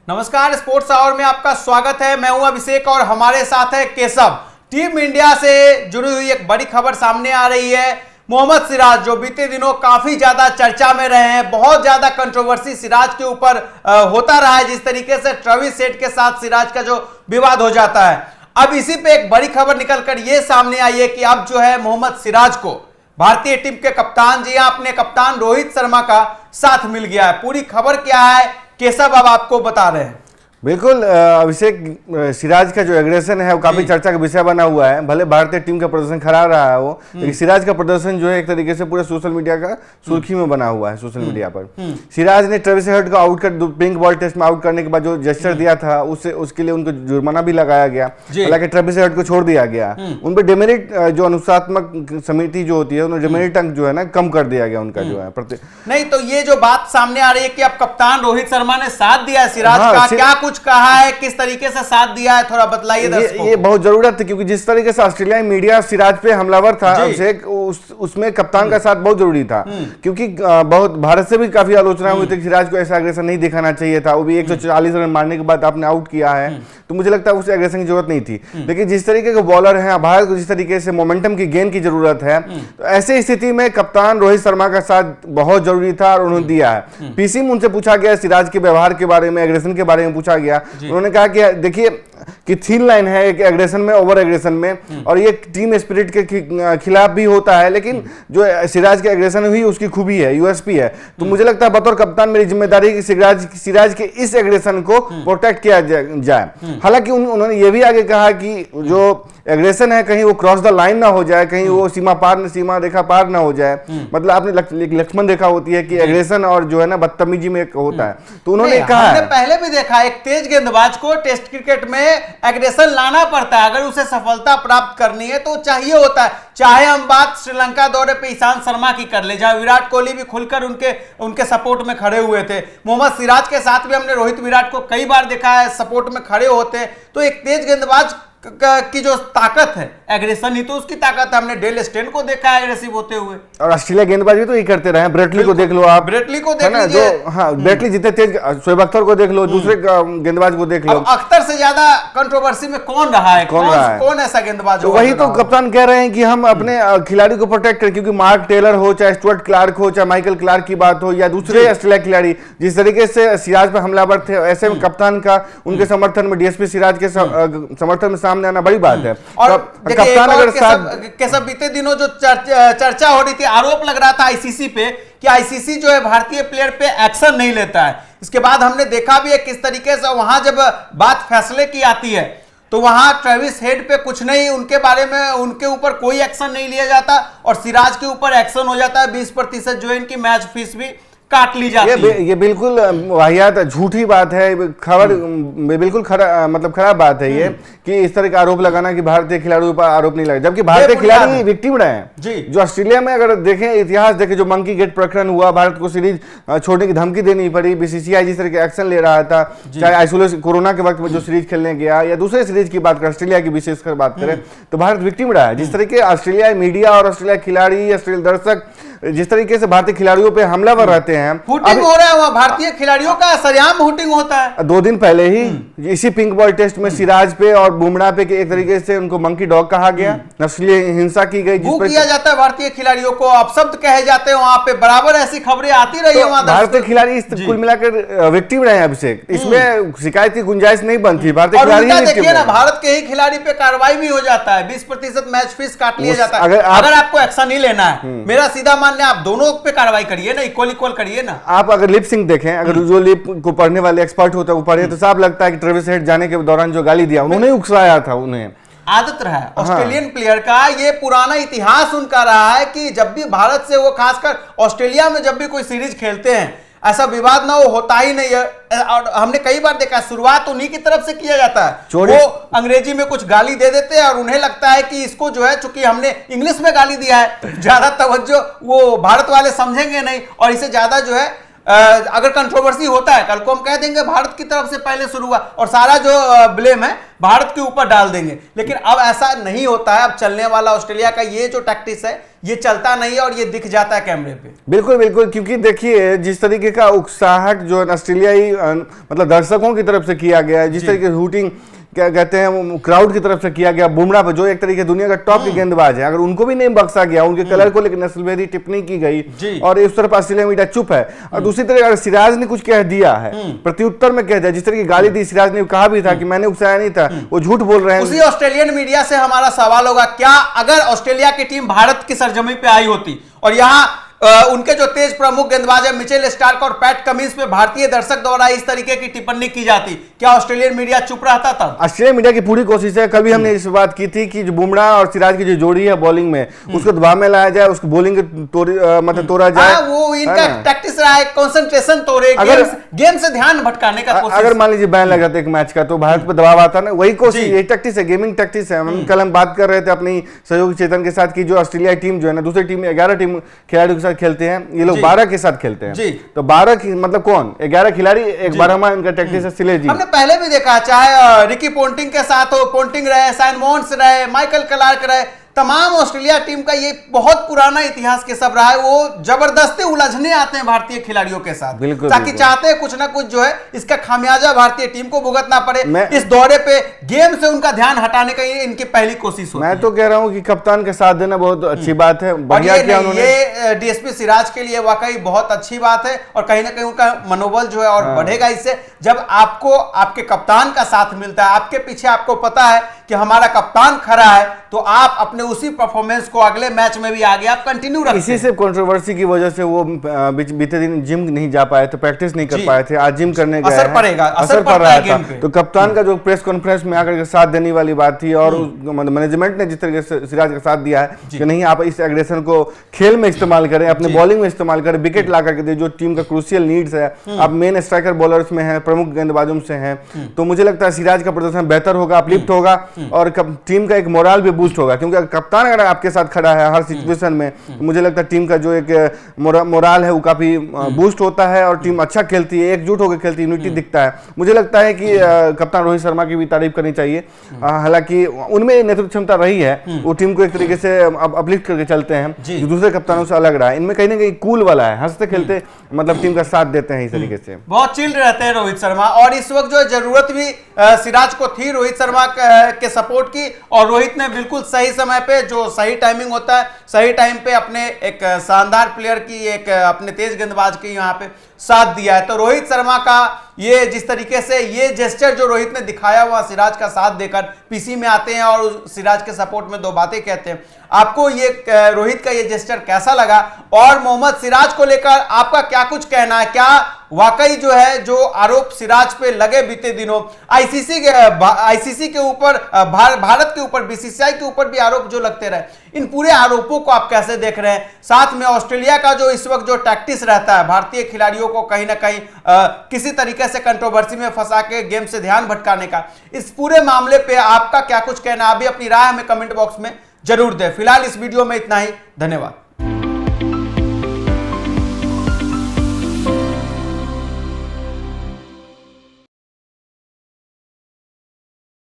नमस्कार, sports our में आपका स्वागत है। मैं हूं अभिषेक और हमारे साथ है केशव। टीम इंडिया से जुड़ी हुई एक बड़ी खबर सामने आ रही है। मोहम्मद सिराज जो बीते दिनों काफी ज्यादा चर्चा में रहे हैं, बहुत ज्यादा कंट्रोवर्सी सिराज के ऊपर होता रहा है, जिस तरीके से ट्रेविस हेड के साथ सिराज का जो विवाद हो जाता है। अब इसी पे एक बड़ी खबर निकलकर ये सामने आई है कि अब जो है मोहम्मद सिराज को भारतीय टीम के कप्तान जी अपने कप्तान रोहित शर्मा का साथ मिल गया है। पूरी खबर क्या है केशव अब आपको बता रहे हैं। बिल्कुल अभिषेक, सिराज का जो एग्रेशन है वो काफी चर्चा का विषय बना हुआ है। भले भारतीय टीम का प्रदर्शन खराब रहा है वो, लेकिन सिराज का प्रदर्शन जो है एक तरीके से पूरे सोशल मीडिया का सुर्खी में बना हुआ है। सोशल मीडिया पर सिराज ने ट्रेविस हेड को आउट कर पिंक बॉल टेस्ट में आउट करने के बाद जो जेस्चर दिया था उसके लिए उनको जुर्माना भी लगाया गया। हालांकि ट्रेविस हेड को छोड़ दिया गया। उन पर डिमेरिट जो अनुशासनात्मक समिति जो होती है उन्होंने डिमेरिट अंक जो है ना कम कर दिया गया उनका जो है नहीं। तो ये जो बात सामने आ रही है कि अब कप्तान रोहित शर्मा ने साथ दिया है सिराज का, क्या कुछ कहा है, किस तरीके से साथ दिया है, थोड़ा बतलाइए दर्शकों। ये बहुत जरूरत है क्योंकि जिस तरीके से ऑस्ट्रेलियाई मीडिया सिराज पे हमलावर था अभिषेक, उसमें कप्तान का साथ बहुत जरूरी था। क्योंकि बहुत भारत से भी काफी आलोचना हुई थी कि सिराज को ऐसा एग्रेशन नहीं दिखाना चाहिए था। वो भी 140 रन मारने के बाद आपने आउट किया है, तो मुझे लगता है उस एग्रेशन की जरूरत नहीं थी। लेकिन जिस तरीके के बॉलर हैं, भारत को जिस तरीके से मोमेंटम की गेंद की जरूरत है, तो ऐसे स्थिति में कप्तान रोहित शर्मा का साथ बहुत जरूरी था और उन्होंने दिया है। पीसी में उनसे पूछा गया सिराज के व्यवहार के बारे में, एग्रेशन के बारे में पूछा गया। उन्होंने कहा कि देखिए कि थीन लाइन है एक एग्रेशन में, ओवर एग्रेशन में, और ये टीम स्पिरिट के खिलाफ भी होता है। लेकिन जो सिराज की एग्रेशन हुई उसकी खूबी है, यूएसपी है। तो मुझे लगता है बतौर कप्तान मेरी जिम्मेदारी कि सिराज के इस एग्रेशन को प्रोटेक्ट किया जाए। हालांकि उन्होंने ये भी आगे कहा कि जो एग्रेशन है कहीं वो क्रॉस द लाइन ना हो जाए, कहीं वो सीमा रेखा पार ना हो जाए। मतलब आपने लक्ष्मण रेखा होती है कि एग्रेशन और जो है ना बदतमीजी में होता है। तो उन्होंने कहा हमने पहले भी देखा एक तेज गेंदबाज को टेस्ट क्रिकेट में एग्रेशन लाना पड़ता है। अगर उसे सफलता प्राप्त करनी है तो चाहिए होता है। चाहे हम बात श्रीलंका दौरे पे ईशांत शर्मा की कर ले, जहां विराट कोहली भी खुलकर उनके सपोर्ट में खड़े हुए थे। मोहम्मद सिराज के साथ भी हमने रोहित विराट को कई बार देखा है सपोर्ट में खड़े होते। तो एक तेज गेंदबाज की जो ताकत है एग्रेशन ही तो उसकी ताकत है। हमने डेल स्टेन को देखा है एग्रेसिव होते हुए, और ऑस्ट्रेलिया गेंदबाज भी तो ये करते रहे। ब्रेटली को देख लो आप, ब्रेटली को देख लीजिए, ब्रेटली जितने तेज, शोएब अख्तर को देख लो, दूसरे गेंदबाज को देख लो। अख्तर से ज्यादा कंट्रोवर्सी में कौन रहा है, कौन ऐसा गेंदबाज? वही तो कप्तान कह रहे हैं कि हम अपने खिलाड़ी को प्रोटेक्ट करें, क्योंकि मार्क टेलर हो, चाहे स्टुअर्ट क्लार्क हो, चाहे माइकल क्लार्क की बात हो, या दूसरे ऑस्ट्रेलिया खिलाड़ी जिस तरीके से सिराज पर हमलावर थे, ऐसे में कप्तान का उनके समर्थन में, डीएसपी सिराज के समर्थन में सामने आना बड़ी बात है। और कप्तान अगर साथ बीते दिनों जो चर्चा हो रही थी, आरोप लग रहा था आईसीसी पे कि आईसीसी जो है भारतीय प्लेयर पे एक्शन नहीं लेता है। इसके बाद हमने देखा भी है किस तरीके से वहां जब बात फैसले की आती है तो वहां ट्रेविस हेड पे कुछ नहीं, उनके बारे में उनके ऊपर कोई एक्शन नहीं लिया जाता, और सिराज के ऊपर एक्शन हो जाता है। 20% जो इनकी मैच फीस भी काट ली जाती है। ये बिल्कुल वाहियात झूठी बात है। खबर बिल्कुल खराब बात है ये कि इस तरह का आरोप लगाना कि भारतीय खिलाड़ियों पर आरोप नहीं लगा, जबकि भारतीय खिलाड़ी विक्टिम रहे हैं। जो ऑस्ट्रेलिया में अगर देखें, इतिहास देखें, जो मंकी गेट प्रकरण हुआ, भारत को सीरीज छोड़ने की धमकी देनी पड़ी, बीसीसीआई जिस तरह के एक्शन ले रहा था, चाहे आइसोलेशन कोरोना के वक्त में जो सीरीज खेलने गया, या दूसरे सीरीज की बात करें, ऑस्ट्रेलिया की विशेषकर बात करें, तो भारत विक्टिम रहा है। जिस तरह के ऑस्ट्रेलिया मीडिया और ऑस्ट्रेलिया खिलाड़ी, ऑस्ट्रेलिया दर्शक जिस तरीके से भारतीय खिलाड़ियों पे हमलावर रहते हैं, हुटिंग हो रहा है वहां भारतीय खिलाड़ियों का सरेआम हुटिंग होता है। 2 दिन पहले ही इसी पिंक बॉल टेस्ट में सिराज पे और बुमराह पे एक तरीके से उनको मंकी डॉग कहा गया, नस्लीय हिंसा की गई, जिस पर किया जाता है भारतीय खिलाड़ियों को, अपशब्द कहे जाते हैं वहां पे, बराबर ऐसी खबरें आती रही है वहां। भारतीय खिलाड़ी कुल मिलाकर विक्टिम रहे हैं अभिषेक, इसमें शिकायत की गुंजाइश नहीं बनती। भारतीय खिलाड़ी देखिए ना, भारत के ही खिलाड़ी पे कार्रवाई भी हो जाता है, 20% मैच फीस काट लिया जाता है। अगर आपको एक्शन नहीं लेना है, मेरा सीधा मानना है आप दोनों पे कार्रवाई करिए ना, इक्वल करिए ना। आप अगर लिप सिंक देखें, अगर जो लिप को पढ़ने वाले एक्सपर्ट होता है वो पढ़े, तो साफ लगता है कि ट्रेविस हेड जाने के दौरान जो गाली दिया उन्होंने उकसाया था, उन्हें आदत रहा है ऑस्ट्रेलियन प्लेयर का। ये पुराना इतिहास उनका रहा है कि जब भी भारत से वो खासकर ऑस्ट्रेलिया में जब भी कोई सीरीज खेलते हैं, ऐसा विवाद ना हो, होता ही नहीं है। और हमने कई बार देखा शुरुआत उन्हीं की तरफ से किया जाता है। वो अंग्रेजी में कुछ गाली दे देते हैं और उन्हें लगता है कि इसको जो है, चूंकि हमने इंग्लिश में गाली दिया है, ज्यादा तवज्जो वो भारत वाले समझेंगे नहीं और इसे ज्यादा जो है अगर कंट्रोवर्सी होता है कल को हम कह देंगे भारत की तरफ से पहले शुरू हुआ और सारा जो ब्लेम है भारत के ऊपर डाल देंगे, लेकिन अब ऐसा नहीं होता है। अब चलने वाला ऑस्ट्रेलिया का ये जो टैक्टिस है ये चलता नहीं है और ये दिख जाता है कैमरे पे। बिल्कुल बिल्कुल, क्योंकि देखिए जिस तरीके का उत्साहट जो ऑस्ट्रेलियाई मतलब दर्शकों की तरफ से किया गया है, जिस तरीके से हूटिंग क्या कहते हैं क्राउड की तरफ से किया गया, बुमराह पर जो एक तरीके दुनिया का टॉप के गेंदबाज है, अगर उनको भी नहीं बख्शा गया, उनके कलर को लेकर नस्लभेदी टिप्पणी की गई और इस तरफ ऑस्ट्रेलिया मीडिया चुप है। और दूसरी तरफ अगर सिराज ने कुछ कह दिया है, प्रत्युत्तर में कह दिया, जिस तरह की गाली दी, सिराज ने कहा भी था कि मैंने उकसाया नहीं था, वो झूठ बोल रहे हैं। उसी ऑस्ट्रेलियन मीडिया से हमारा सवाल होगा, क्या अगर ऑस्ट्रेलिया की टीम भारत की सरजमी पे आई होती और यहाँ उनके जो तेज प्रमुख गेंदबाज है मिचेल स्टार्क और पैट कमिंस पे भारतीय दर्शक द्वारा इस तरीके की टिप्पणी की जाती, क्या ऑस्ट्रेलियन मीडिया चुप रहता था? ऑस्ट्रेलियन मीडिया की पूरी कोशिश है, कभी हमने इस बात की थी कि जो बुमराह और सिराज की जो जोड़ी है बॉलिंग में, उसको दबाव में लाया जाए, उसको बॉलिंग मतलब तोड़ा जाए। वो इनका टैक्टिस रहा है, कंसंट्रेशन तोड़े, गेम से ध्यान भटकाने का कोशिश। अगर मान लीजिए बैन लग जाता एक मैच का तो भारत पर दबाव आता ना, वही कोशिश, यही टैक्टिस है, गेमिंग टैक्टिस है। कल हम बात कर रहे थे अपनी सहयोगी चेतन के साथ की जो ऑस्ट्रेलिया टीम जो है ना, दूसरी टीम 11 टीम खिलाड़ियों के साथ खेलते हैं, ये लोग 12 के साथ खेलते हैं। तो 12 की मतलब कौन 11 खिलाड़ी, एक 12वां इनका टैक्टिस है सिले जी। हमने पहले भी देखा, चाहे रिकी पोंटिंग के साथ हो, पोंटिंग रहे, साइन मोन्स रहे, माइकल क्लार्क रहे, तमाम ऑस्ट्रेलिया टीम का ये बहुत पुराना इतिहास के सब रहा है। वो जबरदस्ती उलझने आते हैं भारतीय खिलाड़ियों के साथ, ताकि चाहते हैं कुछ ना कुछ जो है इसका खामियाजा भारतीय टीम को भुगतना पड़े। इस दौरे पे गेम से उनका ध्यान हटाने का ये इनकी पहली कोशिश होती है। मैं तो कह रहा हूं कि कप्तान के साथ देना बहुत अच्छी बात है, बढ़िया किया उन्होंने। ये डीएसपी सिराज के लिए वाकई बहुत अच्छी बात है और कहीं ना कहीं उनका मनोबल जो है और बढ़ेगा इससे, जब आपको आपके कप्तान का साथ मिलता है, आपके पीछे आपको पता है कि हमारा कप्तान खड़ा है, तो आप अपने उसी परफॉर्मेंस को अगले मैच में भी आगे आप कंटिन्यू रखते हैं। इसी से कंट्रोवर्सी की वजह से वो बीते दिन जिम नहीं जा पाए थे, प्रैक्टिस नहीं कर पाए थे, आज जिम करने गए, असर पड़ेगा, असर पड़ रहा था। तो कप्तान का जो प्रेस कॉन्फ्रेंस में आकर के साथ देने वाली बात थी और मैनेजमेंट ने जिस तरीके से सिराज का साथ दिया है कि नहीं आप इस एग्रेशन को खेल में इस्तेमाल करें, अपने बॉलिंग में इस्तेमाल करें, विकेट ला करके दे, जो टीम का क्रूशियल नीड्स है, आप मेन स्ट्राइकर बॉलर्स में है, प्रमुख गेंदबाजों से हैं, तो मुझे लगता है सिराज का प्रदर्शन बेहतर होगा, अपलिफ्ट होगा और टीम का एक मोराल भी बूस्ट होगा। क्योंकि कप्तान अगर आपके साथ खड़ा है हर सिचुएशन में, तो मुझे लगता है टीम का जो एक मोराल है वो काफी बूस्ट होता है और टीम अच्छा खेलती है, एकजुट होकर खेलती है, यूनिटी दिखता है। मुझे लगता है कि कप्तान रोहित शर्मा की भी तारीफ करनी चाहिए, हालांकि उनमें नेतृत्व क्षमता रही है, वो टीम को एक तरीके से अपलिफ्ट करके चलते हैं, जो दूसरे कप्तानों से अलग रहा है। इनमें कहीं ना कहीं कूल वाला है, हंसते खेलते मतलब टीम का साथ देते हैं इस तरीके से, बहुत चिल्ड रहते हैं रोहित शर्मा। और इस वक्त जो जरूरत भी सिराज को थी रोहित शर्मा के सपोर्ट की, और रोहित ने बिल्कुल सही समय पे, जो सही टाइमिंग होता है, सही टाइम पे अपने एक शानदार प्लेयर की, एक अपने तेज गेंदबाज की यहाँ पे साथ दिया है। तो रोहित शर्मा का ये जिस तरीके से ये जेस्चर जो रोहित ने दिखाया हुआ सिराज का साथ देकर, पीसी में आते हैं और सिराज के सपोर्ट में दो बातें कहते हैं, आपको ये रोहित का ये जेस्चर कैसा लगा और मोहम्मद सिराज को लेकर आपका क्या कुछ कहना है? क्या वाकई जो है जो आरोप सिराज पे लगे बीते दिनों, आईसीसी के ऊपर, भारत के ऊपर, बीसीसीआई के ऊपर भी आरोप जो लगते रहे, इन पूरे आरोपों को आप कैसे देख रहे हैं? साथ में ऑस्ट्रेलिया का जो इस वक्त जो टैक्टिस रहता है भारतीय खिलाड़ियों को कहीं ना कहीं किसी तरीके से कंट्रोवर्सी में फंसा के गेम से ध्यान भटकाने का, इस पूरे मामले पे आपका क्या कुछ कहना? अभी अपनी राय हमें कमेंट बॉक्स में जरूर दें। फिलहाल इस वीडियो में इतना ही, धन्यवाद।